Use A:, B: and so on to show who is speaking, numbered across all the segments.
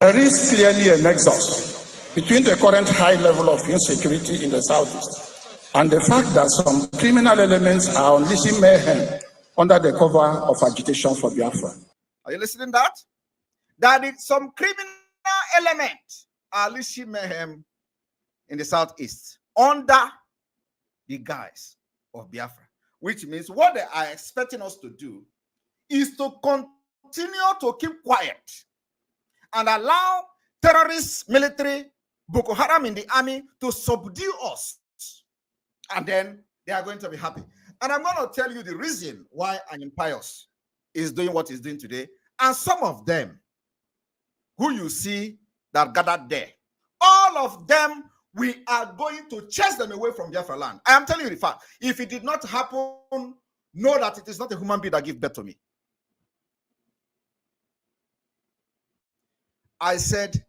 A: There is clearly a nexus between the current high level of insecurity in the southeast and the fact that some criminal elements are unleashing mayhem under the cover of agitation for Biafra.
B: Are you listening to that? That is some criminal element are unleashing mayhem in the southeast under the guise of Biafra, which means what they are expecting us to do is to continue to keep quiet and allow terrorists, military, Boko Haram in the army to subdue us. And then they are going to be happy. And I'm going to tell you the reason why an impious is doing what he's doing today. And some of them who you see that gathered there, all of them, we are going to chase them away from Biafra land. I am telling you the fact. If it did not happen, know that it is not a human being that gives birth to me. I said,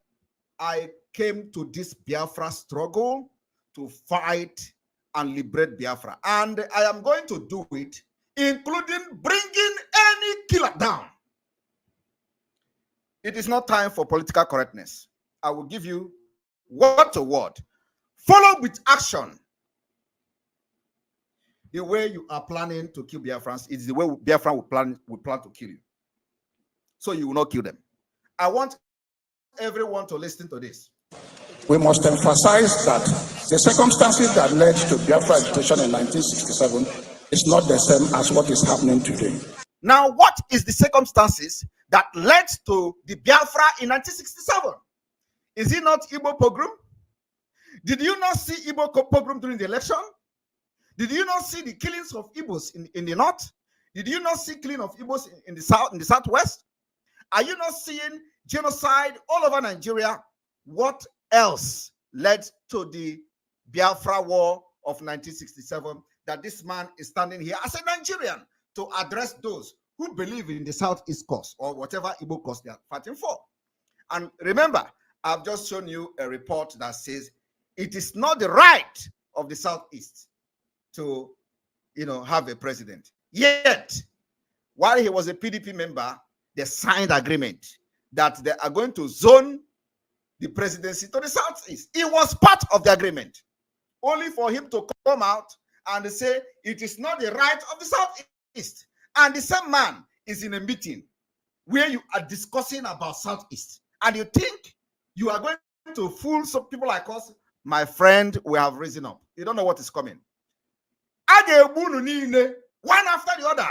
B: I came to this Biafra struggle to fight and liberate Biafra. And I am going to do it, including bringing any killer down. It is not time for political correctness. I will give you word to word. Follow with action. The way you are planning to kill Biafrans is the way Biafran will plan to kill you. So you will not kill them. I want everyone to listen to this.
A: We must emphasize that the circumstances that led to Biafra agitation in 1967 is not the same as what is happening today.
B: Now, what is the circumstances that led to the Biafra in 1967? Is it not Igbo pogrom? Did you not see Igbo pogrom during the election? Did you not see the killings of Igbos in the north? Did you not see killing of Igbos in the south, in the southwest? Are you not seeing genocide all over Nigeria? What else led to the Biafra War of 1967 that this man is standing here as a Nigerian to address those who believe in the Southeast cause or whatever Igbo cause they are fighting for? And remember, I've just shown you a report that says it is not the right of the Southeast to, have a president. Yet, while he was a PDP member, they signed agreement that they are going to zone the presidency to the Southeast. It was part of the agreement, only for him to come out and say it is not the right of the Southeast. And the same man is in a meeting where you are discussing about Southeast, and you think you are going to fool some people like us. My friend, we have risen up. You don't know what is coming. One after the other.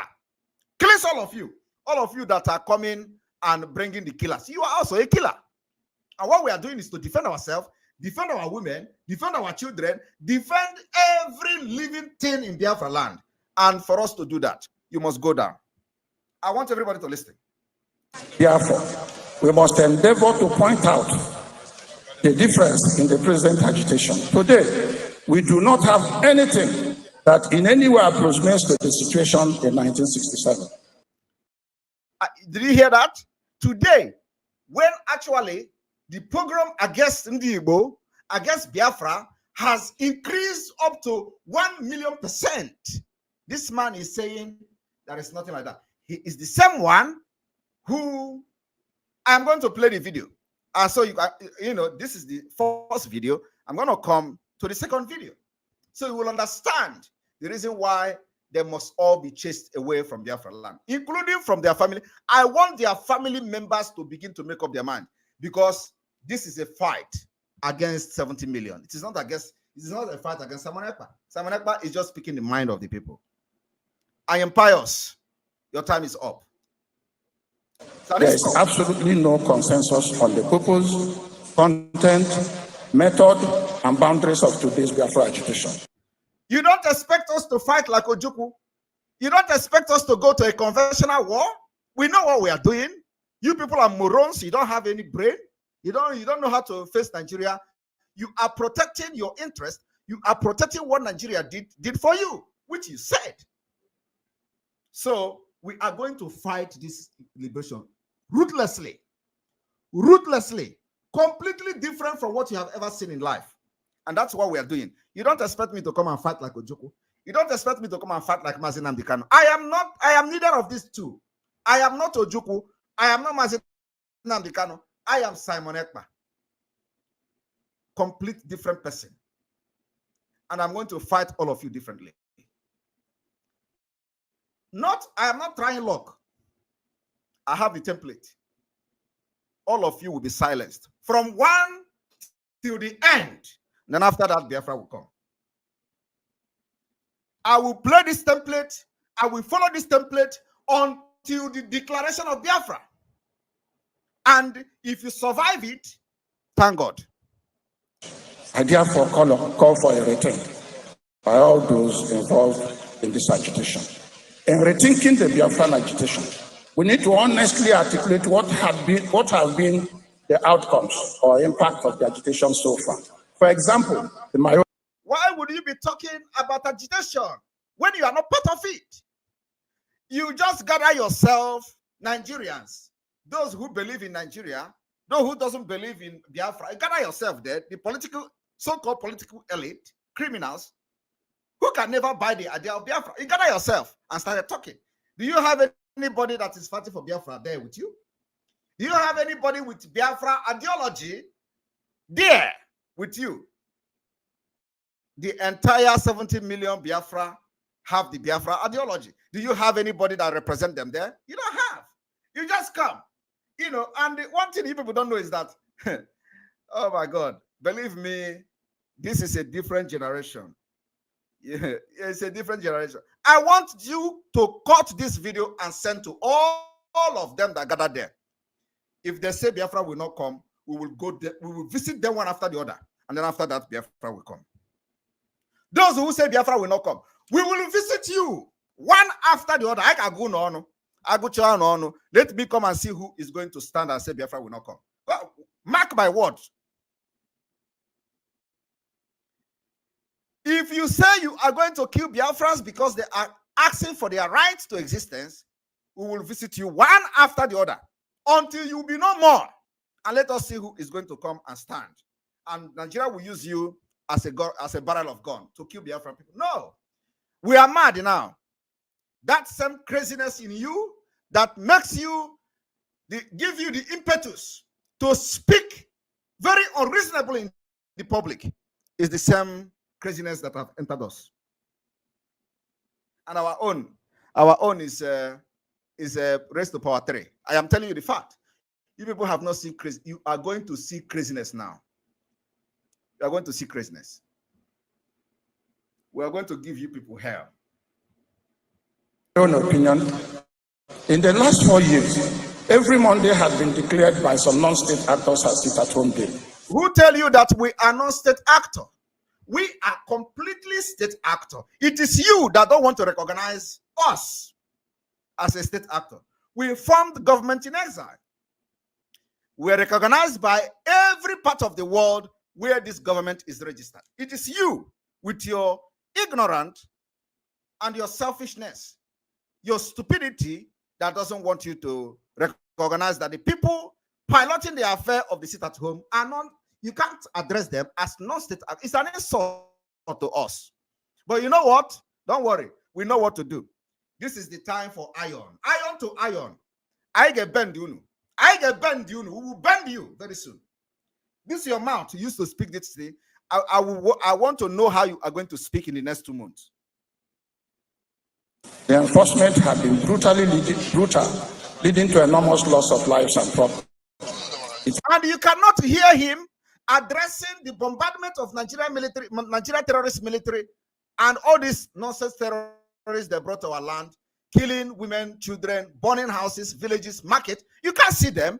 B: Kills all of you that are coming and bringing the killers. You are also a killer. And what we are doing is to defend ourselves, defend our women, defend our children, defend every living thing in Biafra land. And for us to do that, you must go down. I want everybody to listen.
A: Therefore, we must endeavor to point out the difference in the present agitation. Today, we do not have anything that in any way approximates to the situation in 1967.
B: Did you hear that? Today, when actually the program against Ndiigbo, against Biafra, has increased up to 1,000,000%. This man is saying there is nothing like that. He is the same one who, I'm going to play the video. So this is the first video. I'm going to come to the second video. So you will understand the reason why they must all be chased away from Biafra land, including from their family. I want their family members to begin to make up their mind, because this is a fight against 70 million. It is not a fight against Simon Ekpa. Simon Ekpa is just speaking the mind of the people. I am pious. Your time is up.
A: There is absolutely no consensus on the purpose, content, method, and boundaries of today's Biafra agitation.
B: You don't expect us to fight like Ojukwu. You don't expect us to go to a conventional war. We know what we are doing. You people are morons. You don't have any brain. You don't know how to face Nigeria. You are protecting your interest. You are protecting what Nigeria did for you, which you said. So we are going to fight this liberation ruthlessly, completely different from what you have ever seen in life. And that's what we are doing. You don't expect me to come and fight like Ojukwu. You don't expect me to come and fight like Mazi Nnamdi Kanu. I am neither of these two. I am not Ojukwu. I am not Mazi Nnamdi Kanu. I am Simon Ekpa. Complete different person. And I'm going to fight all of you differently. I am not trying luck. I have the template. All of you will be silenced from 1 till the end. Then after that, Biafra will come. I will play this template. I will follow this template until the declaration of Biafra. And if you survive it, thank God.
A: I therefore call for a return by all those involved in this agitation. In rethinking the Biafran agitation, we need to honestly articulate what have been the outcomes or impact of the agitation so far. For example,
B: why would you be talking about agitation when you are not part of it? You just gather yourself, Nigerians, those who believe in Nigeria, those who doesn't believe in Biafra, you gather yourself there, the so-called political elite, criminals, who can never buy the idea of Biafra. You gather yourself and started talking. Do you have anybody that is fighting for Biafra there with you? Do you have anybody with Biafra ideology there with you? The entire 70 million Biafra have the Biafra ideology. Do you have anybody that represent them there? You don't have. You just come. You know, and the one thing you people don't know is that, oh my God, believe me, this is a different generation. Yeah, it's a different generation. I want you to cut this video and send to all of them that gathered there. If they say Biafra will not come, we will go there, we will visit them one after the other. And then after that, Biafra will come. Those who say Biafra will not come, we will visit you one after the other. I can go no. I go no. Let me come and see who is going to stand and say Biafra will not come. Well, mark my words. If you say you are going to kill Biafrans because they are asking for their right to existence, we will visit you one after the other until you be no more. And let us see who is going to come and stand. And Nigeria will use you as a barrel of gun to kill Biafran people. No. We are mad now. That same craziness in you that makes you, give you the impetus to speak very unreasonably in the public is the same craziness that have entered us. And our own is raised to power 3. I am telling you the fact. You people have not seen crazy. You are going to see craziness now. You are going to see craziness. We are going to give you people hell.
A: My own opinion, in the last 4 years, every Monday has been declared by some non-state actors as sit-at-home day.
B: Who tell you that we are non-state actor? We are completely state actor. It is you that don't want to recognize us as a state actor. We formed government in exile. We are recognized by every part of the world where this government is registered. It is you with your ignorance and your selfishness, your stupidity that doesn't want you to recognize that the people piloting the affair of the sit-at-home are not. You can't address them as non-state. It's an insult to us. But you know what? Don't worry. We know what to do. This is the time for iron. Iron to iron. I get bend you. I get bend you. We will bend you very soon. This is your mouth. You used to speak this thing. I want to know how you are going to speak in the next 2 months.
A: The enforcement have been brutal, leading to enormous loss of lives and property.
B: And you cannot hear him addressing the bombardment of Nigeria terrorist military, and all these nonsense terrorists they brought to our land, killing women, children, burning houses, villages, market. You can't see them.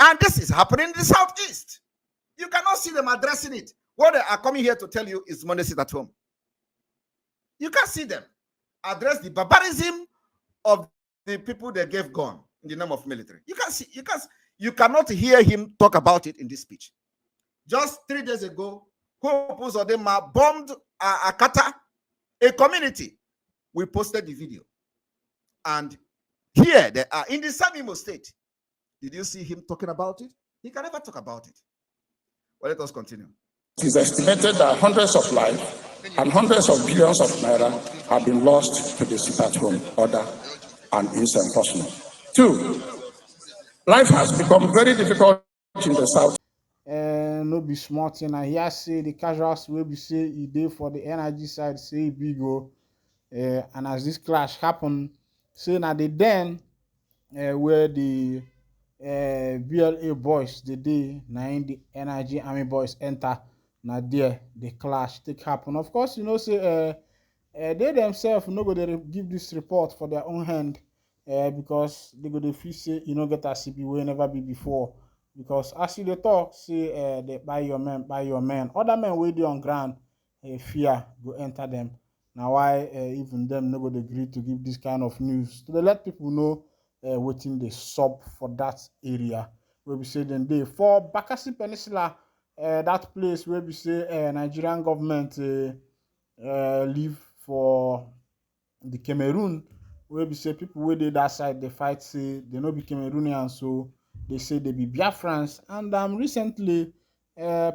B: And this is happening in the southeast. You cannot see them addressing it. What they are coming here to tell you is Monday sit at home. You can't see them address the barbarism of the people they gave gun in the name of military. You cannot hear him talk about it in this speech. Just 3 days ago, Hope Uzodinma bombed Akata, a community. We posted the video. And here they are in the Imo state. Did you see him talking about it? He can never talk about it. Well, let us continue.
A: It is estimated that hundreds of lives and hundreds of billions of naira have been lost to the sit-at-home order and its enforcement. 2, life has become very difficult in the south.
C: No be small thing. I hear say the casuals will be say e dey for the energy side say e big o. And as this clash happen, say na the den where the BLA boys the day na in the energy army boys enter na there the clash take happen. Of course, you know say they themselves no go dey give this report for their own hand because they go dey feel say you no get as e be wey never be before. Because as you dey talk say they buy your men, other men wey dey on ground fear go enter them. Na why even them no go dey gree to give this kind of news to dey let people know wetin dey sup for that area wey be say dem dey for Bakassi Peninsula, that place wey be say Nigerian government leave for the Cameroon, wey be say people wey dey that side dey fight say they no be Cameroonians, so they say they be Biafrans. And recently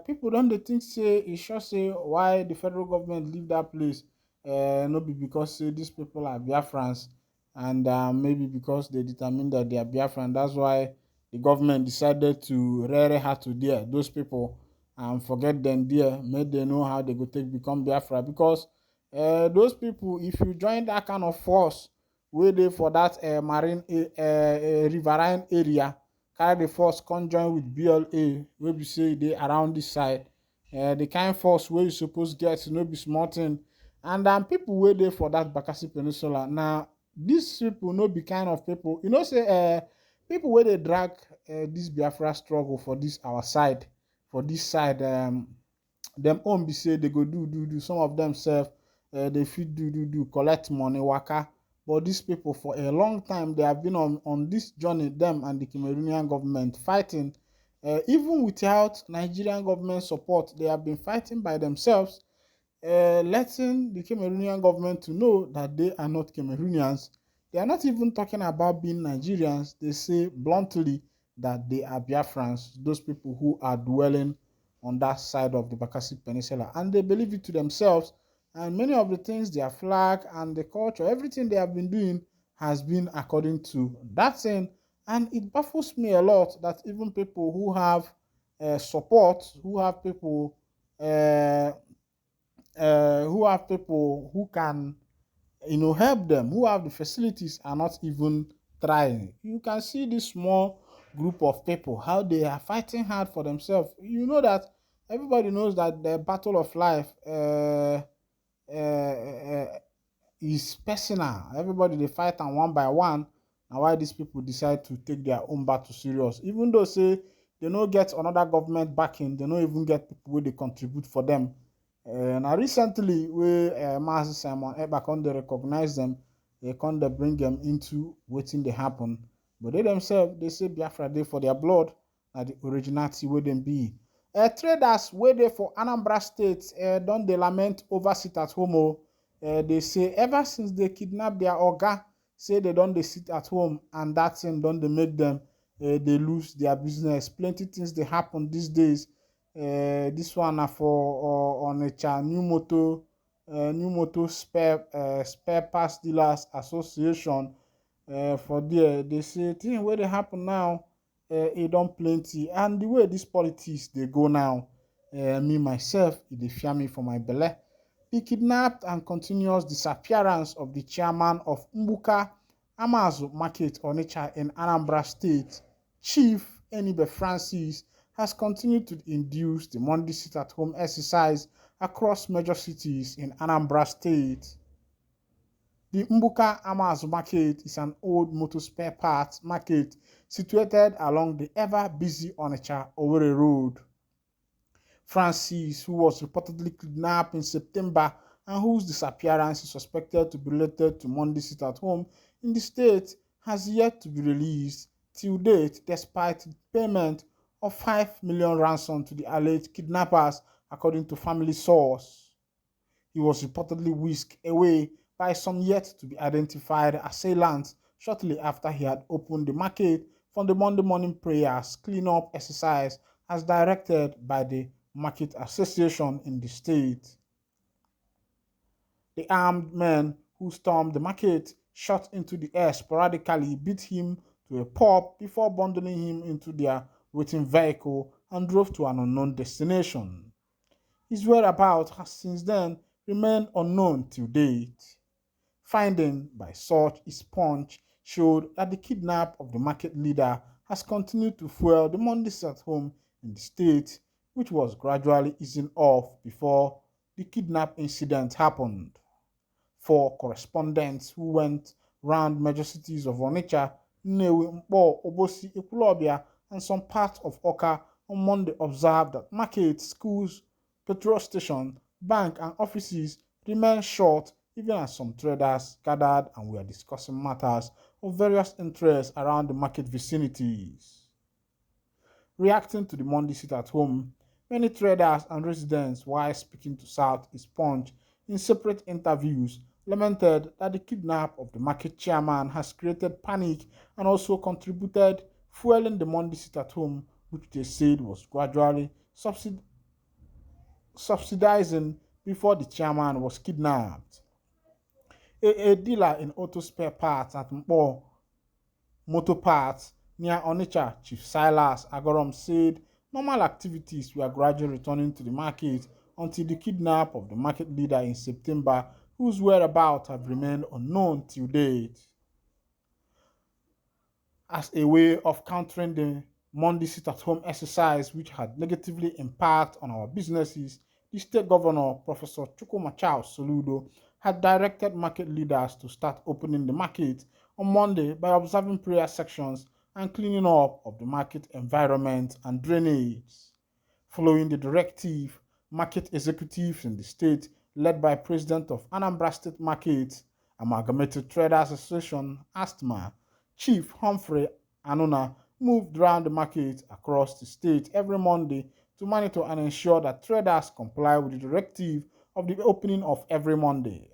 C: people don dey think say e sure say why the federal government leave that place no be because say these people are Biafrans, and maybe because they determined that they are Biafran. That's why the government decided to rare hard to there those people and forget them there, make they know how they go take become Biafra. Because those people, if you join that kind of force wey dey for that marine riverine area, carry the force come join with BLA wey be say dey around this side, the kind force wey you suppose get no be small thing. And people wey dey for that Bakassi Peninsula, now these people no be kind of people, you know say people wey dey drag this Biafra struggle for this our side, for this side, them own be say they go do. Some of them self they fit do collect money waka. But these people for a long time they have been on this journey, them and the Cameroonian government fighting. Even without Nigerian government support, they have been fighting by themselves, letting the Cameroonian government to know that they are not Cameroonians. They are not even talking about being Nigerians. They say bluntly that they are Biafrans, those people who are dwelling on that side of the Bakassi Peninsula. And they believe it to themselves. And many of the things, their flag and the culture, everything they have been doing has been according to that thing. And it baffles me a lot that even people who have support, who have people who can help them, who have the facilities, are not even trying. You can see this small group of people how they are fighting hard for themselves. You know that everybody knows that the battle of life is personal. Everybody they fight and one by one. Now why these people decide to take their own battle serious, even though say they no get another government backing, they no even get people where they contribute for them. Now recently we Master Simon Ekpa come they recognize them, they come they bring them into waiting they happen. But they themselves they say Biafra they for their blood, and the originality where them be. Traders where they for Anambra State don't they lament over sit at home. They say ever since they kidnapped their oga, say they don't they sit at home, and that thing don't they make them they lose their business. Plenty things they happen these days. This one for on a new motor spare parts dealers association. For there they say thing where they happen now, it don't plenty, and the way these politics they go now, me myself it dey fear me for my belly. The kidnapped and continuous disappearance of the chairman of Mbuka Amazu Market Onitsha in Anambra State, Chief Enibe Francis, has continued to induce the Monday sit-at-home exercise across major cities in Anambra State. The Mbuka Amazu Market is an old motor spare parts market situated along the ever-busy Onitsha-Owerri Road. Francis, who was reportedly kidnapped in September and whose disappearance is suspected to be related to Monday sit-at-home in the state, has yet to be released till date, despite payment of 5 million ransom to the alleged kidnappers, according to family source. He was reportedly whisked away by some yet-to-be-identified assailants shortly after he had opened the market for the Monday morning prayers clean-up exercise as directed by the Market Association in the state. The armed men who stormed the market shot into the air sporadically, beat him to a pulp before bundling him into their waiting vehicle and drove to an unknown destination. His whereabouts has since then remained unknown till date. Finding by such a sponge showed that the kidnap of the market leader has continued to fuel the Mondays at home in the state, which was gradually easing off before the kidnap incident happened. 4 correspondents who went round major cities of Onitsha, Nnewi, Nkpor, Obosi, Ekwulobia, and some parts of Oka on Monday observed that markets, schools, petrol stations, banks, and offices remained shut, even as some traders gathered and were discussing matters of various interests around the market vicinities. Reacting to the Monday sit at home, many traders and residents, while speaking to Southeast Punch in separate interviews, lamented that the kidnap of the market chairman has created panic and also contributed fueling the Monday sit at home, which they said was gradually subsidizing before the chairman was kidnapped. A dealer in auto spare parts at Mpo Motor Parts near Onitsha, Chief Silas Agorom, said normal activities were gradually returning to the market until the kidnap of the market leader in September, whose whereabouts have remained unknown till date. As a way of countering the Monday sit-at-home exercise, which had negatively impacted on our businesses, the state governor, Professor Chukwumachao Soludo, had directed market leaders to start opening the market on Monday by observing prayer sections and cleaning up of the market environment and drainage. Following the directive, market executives in the state, led by President of Anambra State Market, Amalgamated Traders Association, ASTMA, Chief Humphrey Anuna, moved around the market across the state every Monday to monitor and ensure that traders comply with the directive of the opening of every Monday.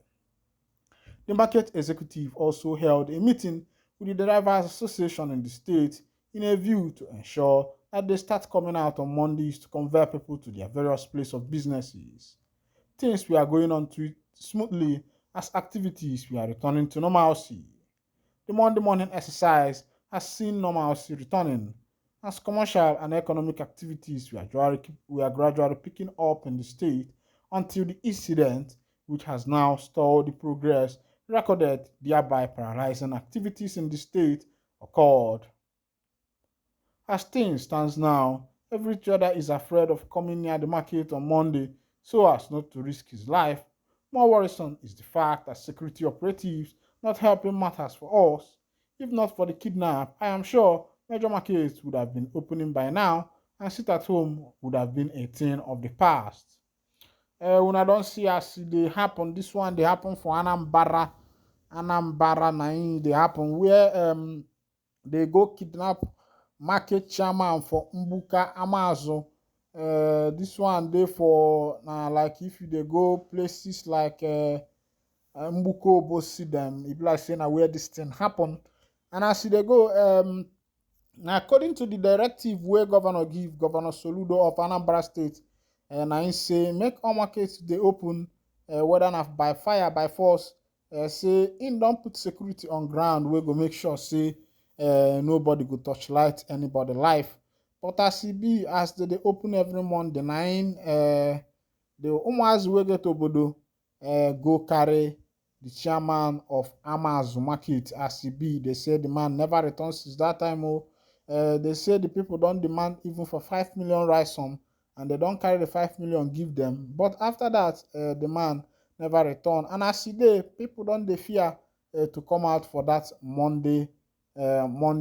C: The market executive also held a meeting with the Drivers Association in the state in a view to ensure that they start coming out on Mondays to convert people to their various places of businesses. Things were going on smoothly as activities were returning to normalcy. The Monday morning exercise has seen normalcy returning as commercial and economic activities were gradually picking up in the state until the incident, which has now stalled the progress recorded, thereby paralyzing activities in the state, occurred. As things stands now, every trader is afraid of coming near the market on Monday so as not to risk his life. More worrisome is the fact that security operatives not helping matters for us. If not for the kidnap, I am sure major markets would have been opening by now and sit at home would have been a thing of the past. When I don't see as they happen, this one they happen for Anambra na they happen where they go kidnap market chairman for Mbuka Amazo. This one they for like if you they go places like Mbuko Bosi them, if like saying where this thing happen, and as they go now, according to the directive where Governor Soludo of Anambra State, and I say make all markets they open, whether not by fire, by force, say in don't put security on ground, we go make sure say nobody go touch light anybody life. But as it be, as they open every Monday 9, the almost we get obodo go carry the chairman of Amazu Market as he be. They say the man never returns since that time. They say the people don't demand even for 5 million rice sum, and they don't carry the 5 million give them. But after that, the man never return. And as he dey, people don't they fear to come out for that Monday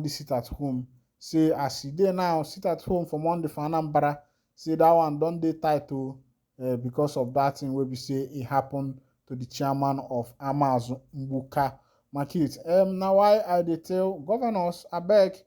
C: sit at home. Say as he dey now, sit at home for Monday for Anambra. Say that one don't they title because of that thing where we say it happened to the chairman of Amazon Mbuka Market. Now why I dey tell governors abeg,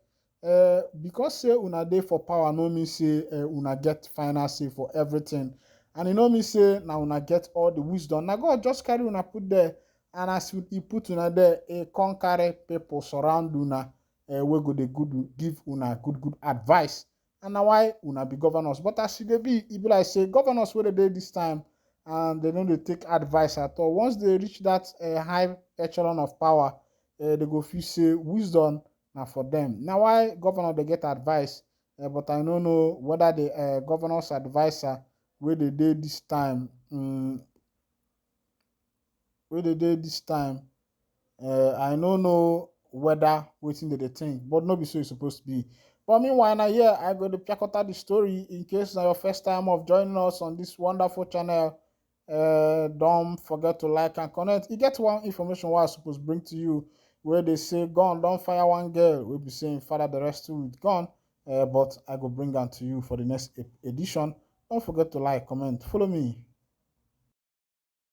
C: because say una dey for power no mean say una get final say for everything, and e no mean say na una get all the wisdom. Na God just carry una put there, and as he put una there, come carry people surround una wey go dey give una good advice, and na why una be governors. But as e dey be, e be like say governors wey dey this time and they no dey take advice at all. Once they reach that high echelon of power, they go feel say wisdom na for them. Now why governor they get advice but I don't know whether the governor's advisor where they did this time, where they did this time, I don't know whether waiting they think, but no be so it's supposed to be. But meanwhile, now here I go to piakota the story in case now your first time of joining us on this wonderful channel. Don't forget to like and connect. You get one information what I supposed to bring to you where they say gun don't fire one girl. We'll be saying father the rest two with gun. But I go bring that to you for the next edition. Don't forget to like, comment, follow me.